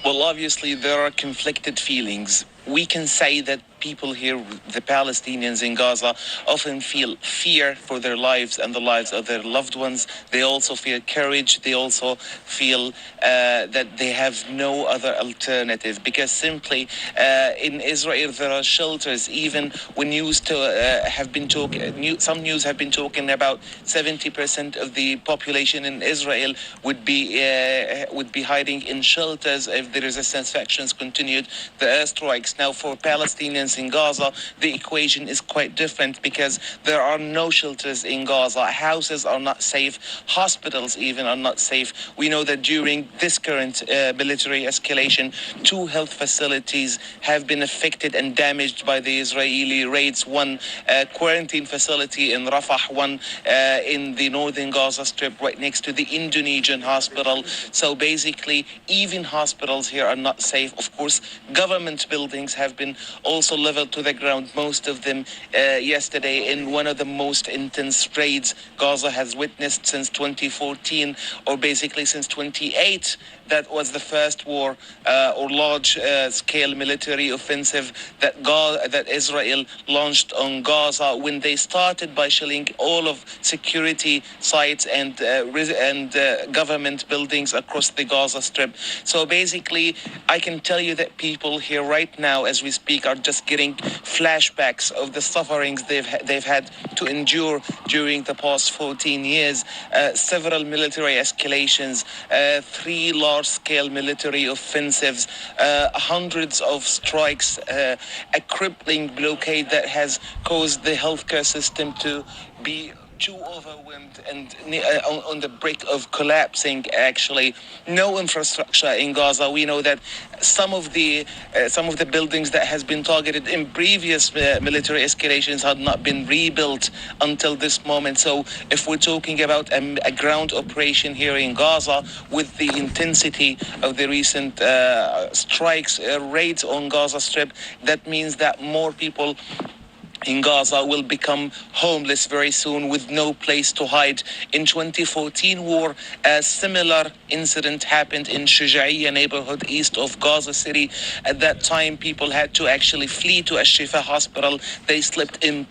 Well, obviously, there are conflicted feelings. We can say that people here, the Palestinians in Gaza, often feel fear for their lives and the lives of their loved ones. They also feel courage. They also feel that they have no other alternative, because simply in Israel there are shelters. Even when some news have been talking about 70% of the population in Israel would be hiding in shelters if there is a sanctions continued the airstrikes. Now, for Palestinians in Gaza, the equation is quite different, because there are no shelters in Gaza. Houses are not safe. Hospitals even are not safe. We know that during this current military escalation, 2 health facilities have been affected and damaged by the Israeli raids. One quarantine facility in Rafah, one in the northern Gaza Strip right next to the Indonesian hospital. So basically, even hospitals here are not safe. Of course, government buildings have been also leveled to the ground, most of them yesterday, in one of the most intense raids Gaza has witnessed since 2014, or basically since 28. That was the first war or large-scale military offensive that Israel launched on Gaza, when they started by shelling all of security sites and government buildings across the Gaza Strip. So basically, I can tell you that people here right now, as we speak, are just getting flashbacks of the sufferings they've had to endure during the past 14 years. Several military escalations, 3 large-scale military offensives, hundreds of strikes, a crippling blockade that has caused the healthcare system to be too overwhelmed and on the brink of collapsing. Actually, no infrastructure in Gaza. We know that some of the buildings that has been targeted in previous military escalations had not been rebuilt until this moment. So if we're talking about a ground operation here in Gaza, with the intensity of the recent strikes, raids on Gaza Strip, that means that more people in Gaza will become homeless very soon, with no place to hide. In 2014 war, a similar incident happened in Shujaiya neighborhood east of Gaza City. At that time, people had to actually flee to Al-Shifa hospital. They slept in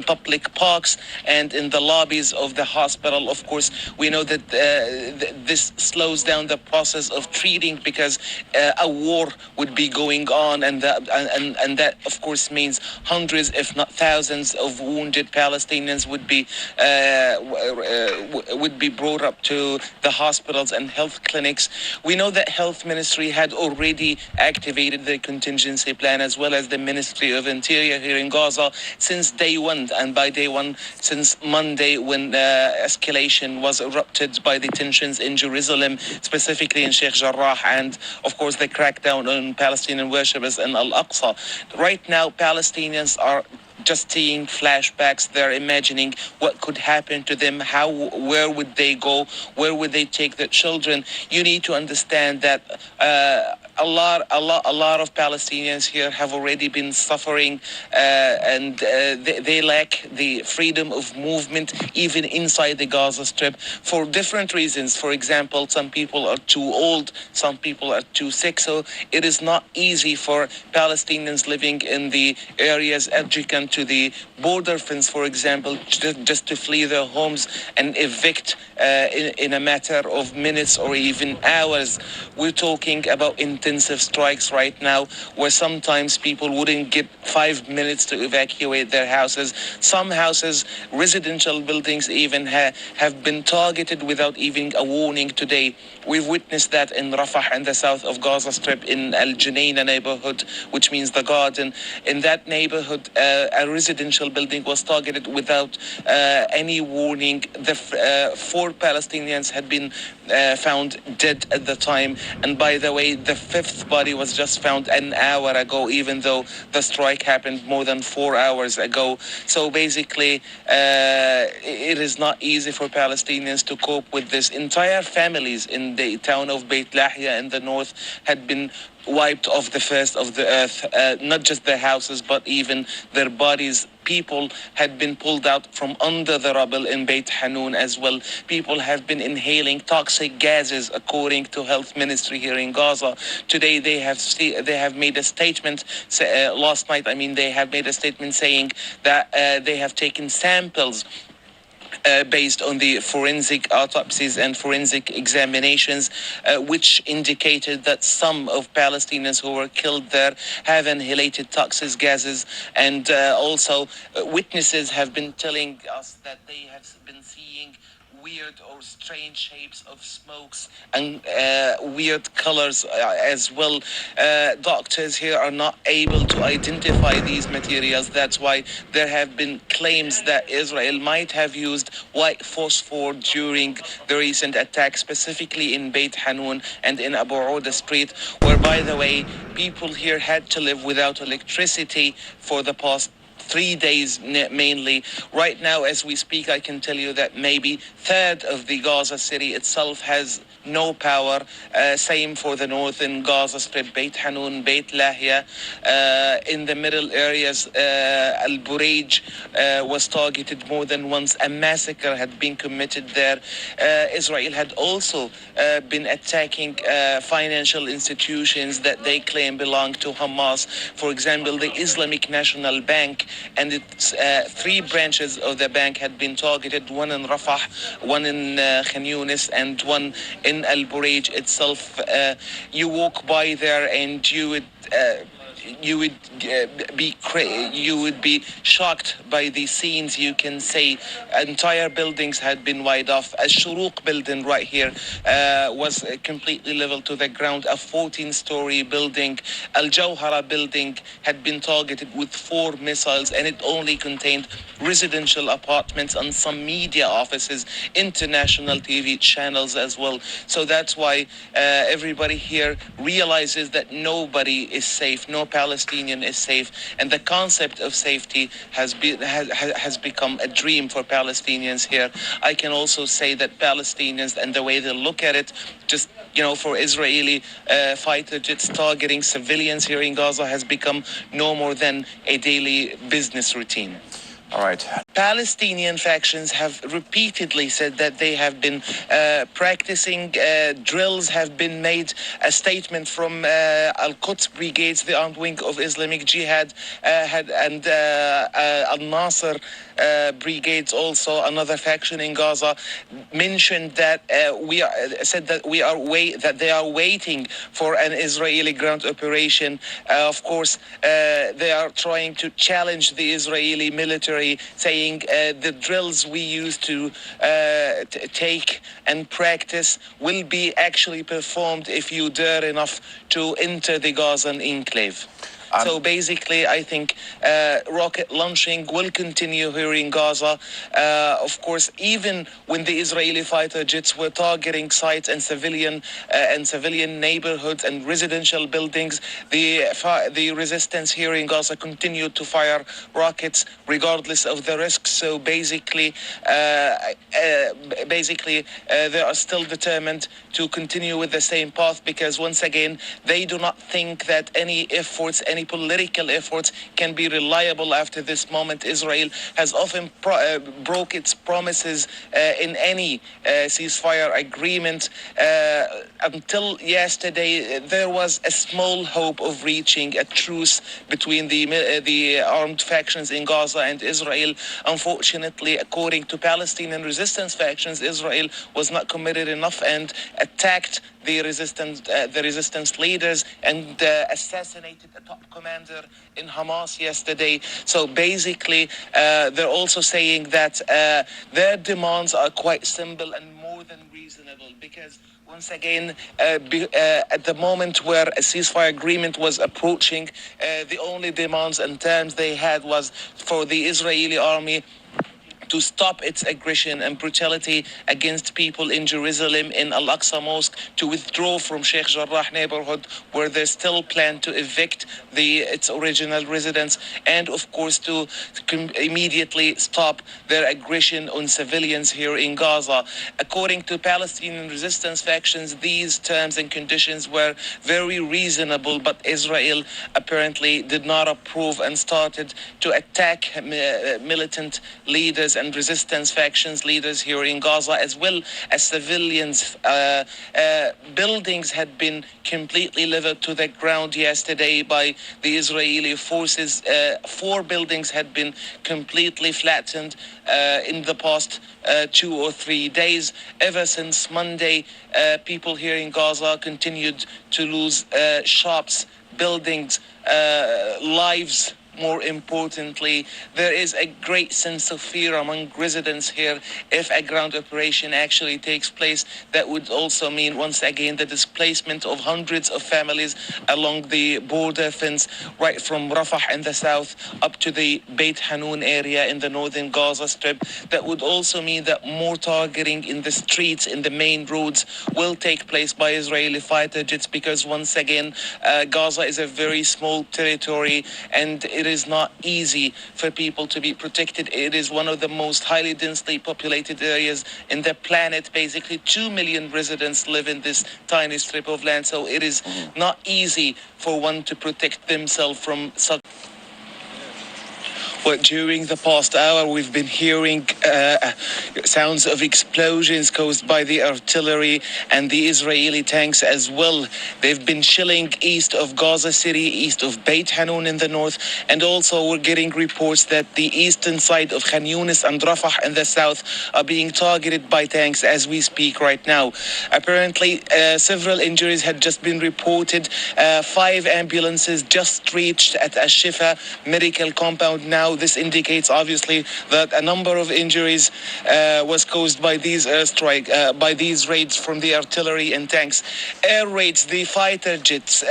public parks and in the lobbies of the hospital. Of course, we know that this slows down the process of treating, because a war would be going on, and that of course means hundreds, if not thousands, of wounded Palestinians would be brought up to the hospitals and health clinics. We know that health ministry had already activated the contingency plan, as well as the Ministry of Interior here in Gaza, since day one, and by day one since Monday, when escalation was erupted by the tensions in Jerusalem, specifically in Sheikh Jarrah, and of course the crackdown on Palestinian worshippers in Al-Aqsa. Right now, Palestinians are just seeing flashbacks. They're imagining what could happen to them, where would they go, where would they take their children. You need to understand that a lot of Palestinians here have already been suffering, and they lack the freedom of movement even inside the Gaza Strip for different reasons. For example, some people are too old, some people are too sick, so it is not easy for Palestinians living in the areas adjacent to the border fence, for example, just to flee their homes and evict in a matter of minutes or even hours. We're talking about intensive strikes right now, where sometimes people wouldn't get 5 minutes to evacuate their houses. Some houses, residential buildings even, have been targeted without even a warning today. We've witnessed that in Rafah and the south of Gaza Strip, in Al Junaina neighborhood, which means the garden. In that neighborhood, a residential building was targeted without any warning. The 4 Palestinians had been found dead at the time, and by the way, the 5th body was just found an hour ago, even though the strike happened more than 4 hours ago. So basically, it is not easy for Palestinians to cope with this. Entire families in the town of Beit Lahia in the north had been wiped off the face of the earth, not just their houses, but even their bodies people had been pulled out from under the rubble in Beit Hanun as well. People have been inhaling toxic gases, according to health ministry here in Gaza. Today they have made a statement. Last night, they have made a statement saying that they have taken samples based on the forensic autopsies and forensic examinations, which indicated that some of Palestinians who were killed there have inhalated toxic gases. And also, witnesses have been telling us that they have been seeing weird or strange shapes of smokes and weird colors as well. Doctors here are not able to identify these materials. That's why there have been claims that Israel might have used white phosphor during the recent attack, specifically in Beit Hanun and in Abu Ouda Street, where, by the way, people here had to live without electricity for the past 3 days mainly. Right now, as we speak, I can tell you that maybe third of the Gaza city itself has no power. Same for the northern Gaza Strip, Beit Hanun, Beit Lahia. In the middle areas, Al Bureij was targeted more than once. A massacre had been committed there. Israel had also been attacking financial institutions that they claim belong to Hamas. For example, the Islamic National Bank and its 3 branches of the bank had been targeted, one in Rafah, one in Khan Yunis, and one in Al Bureij itself. You walk by there and you would be shocked by the scenes. You can say entire buildings had been wiped off. A Shuruq building right here was completely leveled to the ground. A 14-story building, Al Jawhara building, had been targeted with 4 missiles, and it only contained residential apartments and some media offices, international TV channels as well. So that's why everybody here realizes that nobody is safe. No Palestinian is safe, and the concept of safety has become a dream for Palestinians here. I can also say that Palestinians and the way they look at it, just for Israeli fighter jets targeting civilians here in Gaza, has become no more than a daily business routine. All right. Palestinian factions have repeatedly said that they have been practicing drills, have been made. A statement from Al-Quds Brigades, the armed wing of Islamic Jihad, and Al-Nasr Brigades, also another faction in Gaza, mentioned that they are waiting for an Israeli ground operation. Of course, they are trying to challenge the Israeli military, saying the drills we used to take and practice will be actually performed if you dare enough to enter the Gazan enclave. So basically, I think rocket launching will continue here in Gaza. Of course, even when the Israeli fighter jets were targeting sites and civilian neighborhoods and residential buildings, the resistance here in Gaza continued to fire rockets regardless of the risks. So basically, they are still determined to continue with the same path, because once again, they do not think that any political efforts can be reliable after this moment. Israel has often broke its promises in any ceasefire agreement. Until yesterday, there was a small hope of reaching a truce between the armed factions in Gaza and Israel. Unfortunately, according to Palestinian resistance factions, Israel was not committed enough and attacked the resistance leaders and assassinated a top commander in Hamas yesterday. So basically, they're also saying that their demands are quite simple and more than reasonable, because once again, at the moment where a ceasefire agreement was approaching, the only demands and terms they had was for the Israeli army to stop its aggression and brutality against people in Jerusalem, in Al-Aqsa Mosque, to withdraw from Sheikh Jarrah neighborhood, where they still plan to evict its original residents, and of course to immediately stop their aggression on civilians here in Gaza. According to Palestinian resistance factions, these terms and conditions were very reasonable, but Israel apparently did not approve and started to attack militant leaders and resistance factions leaders here in Gaza, as well as civilians. Buildings had been completely leveled to the ground yesterday by the Israeli forces. 4 buildings had been completely flattened in the past 2 or 3 days. Ever since Monday, people here in Gaza continued to lose shops, buildings, lives. More importantly, there is a great sense of fear among residents here. If a ground operation actually takes place, that would also mean, once again, the displacement of hundreds of families along the border fence, right from Rafah in the south up to the Beit Hanun area in the northern Gaza Strip. That would also mean that more targeting in the streets, in the main roads, will take place by Israeli fighter jets, because once again, Gaza is a very small territory, and it is not easy for people to be protected. It is one of the most highly densely populated areas in the planet. Basically 2 million residents live in this tiny strip of land, so it is not easy for one to protect themselves from such. Well, during the past hour, we've been hearing sounds of explosions caused by the artillery and the Israeli tanks as well. They've been shelling east of Gaza City, east of Beit Hanun in the north, and also we're getting reports that the eastern side of Khan Yunis and Rafah in the south are being targeted by tanks as we speak right now. Apparently, several injuries had just been reported. 5 ambulances just reached at Al-Shifa medical compound now. This indicates obviously that a number of injuries was caused by these airstrike, by these raids from the artillery and tanks. Air raids, the fighter jets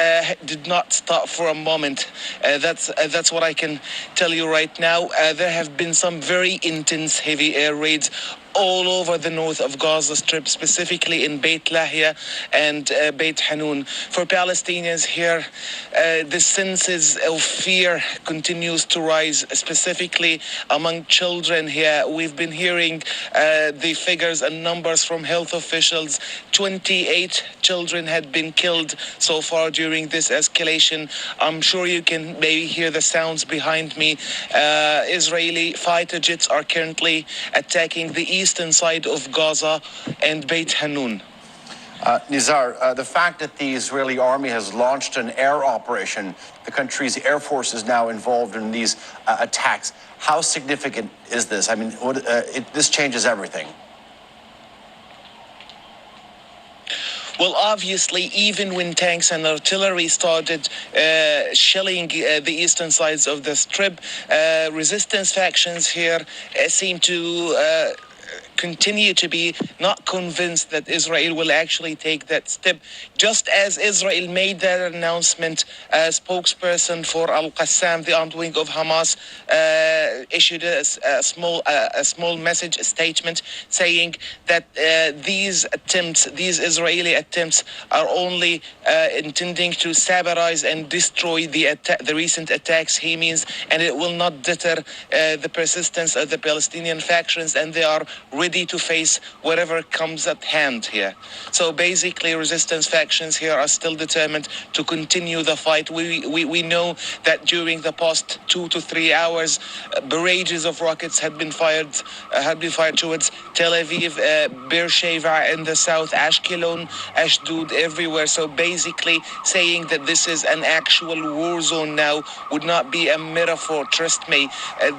did not stop for a moment. That's what I can tell you right now. There have been some very intense heavy air raids all over the north of Gaza Strip, specifically in Beit Lahia and Beit Hanun. For Palestinians here, the senses of fear continues to rise, specifically among children here. We've been hearing the figures and numbers from health officials. 28 children had been killed so far during this escalation. I'm sure you can maybe hear the sounds behind me. Israeli fighter jets are currently attacking the eastern side of Gaza and Beit Hanun. Nizar, the fact that the Israeli army has launched an air operation, the country's air force is now involved in these attacks. How significant is this? I mean, this changes everything. Well, obviously, even when tanks and artillery started shelling the eastern sides of the strip, resistance factions here seem to continue to be not convinced that Israel will actually take that step. Just as Israel made that announcement, a spokesperson for Al-Qassam, the armed wing of Hamas, issued a small message, a statement, saying that these Israeli attempts are only intending to sabotage and destroy the recent attacks, he means, and it will not deter the persistence of the Palestinian factions, and they are ready to face whatever comes at hand here. So basically, resistance factions here are still determined to continue the fight. We know that during the past 2 to 3 hours, barrages of rockets had been fired towards Tel Aviv, Beersheba in the south, Ashkelon, Ashdod, everywhere. So basically, saying that this is an actual war zone now would not be a metaphor. Trust me,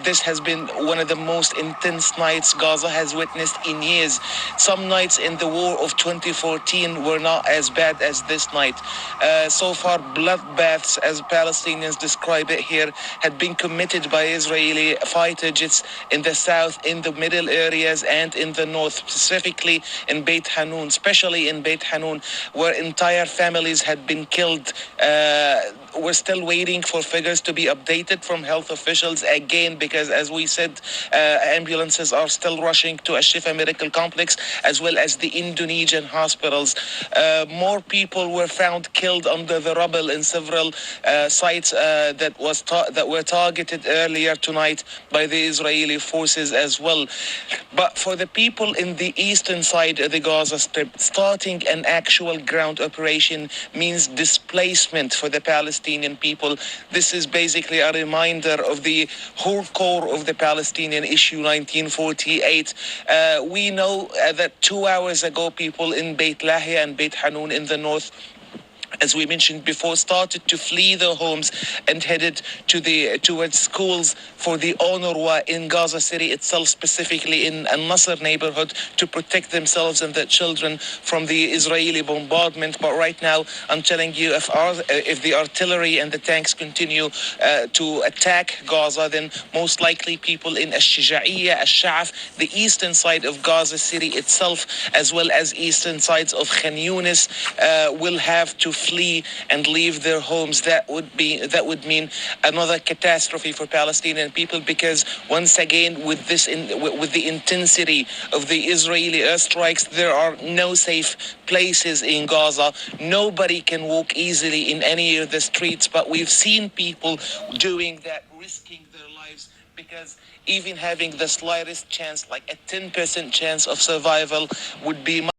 this has been one of the most intense nights Gaza has witnessed in years. Some nights in the war of 2014 were not as bad as this night. So far, bloodbaths, as Palestinians describe it here, had been committed by Israeli fighter jets in the south, in the middle areas, and in the north, specifically in Beit Hanun, especially in Beit Hanun, where entire families had been killed We're still waiting for figures to be updated from health officials again, because as we said, ambulances are still rushing to Ashifa Medical Complex as well as the Indonesian hospitals. More people were found killed under the rubble in several sites that were targeted earlier tonight by the Israeli forces as well. But for the people in the eastern side of the Gaza Strip, starting an actual ground operation means displacement for the Palestinian people. This is basically a reminder of the whole core of the Palestinian issue 1948. We know that 2 hours ago, people in Beit Lahia and Beit Hanun in the north, as we mentioned before, started to flee their homes and headed towards schools for the UNRWA in Gaza City itself, specifically in Al-Nasr neighborhood, to protect themselves and their children from the Israeli bombardment. But right now, I'm telling you, if the artillery and the tanks continue to attack Gaza, then most likely people in Ash-Shija'iyya, Ash-Sha'af, the eastern side of Gaza City itself, as well as eastern sides of Khan Yunis, will have to flee and leave their homes. That would mean another catastrophe for Palestinian people, because once again, with the intensity of the Israeli airstrikes, there are no safe places in Gaza. Nobody can walk easily in any of the streets, but we've seen people doing that, risking their lives, because even having the slightest chance, like a 10% chance of survival, would be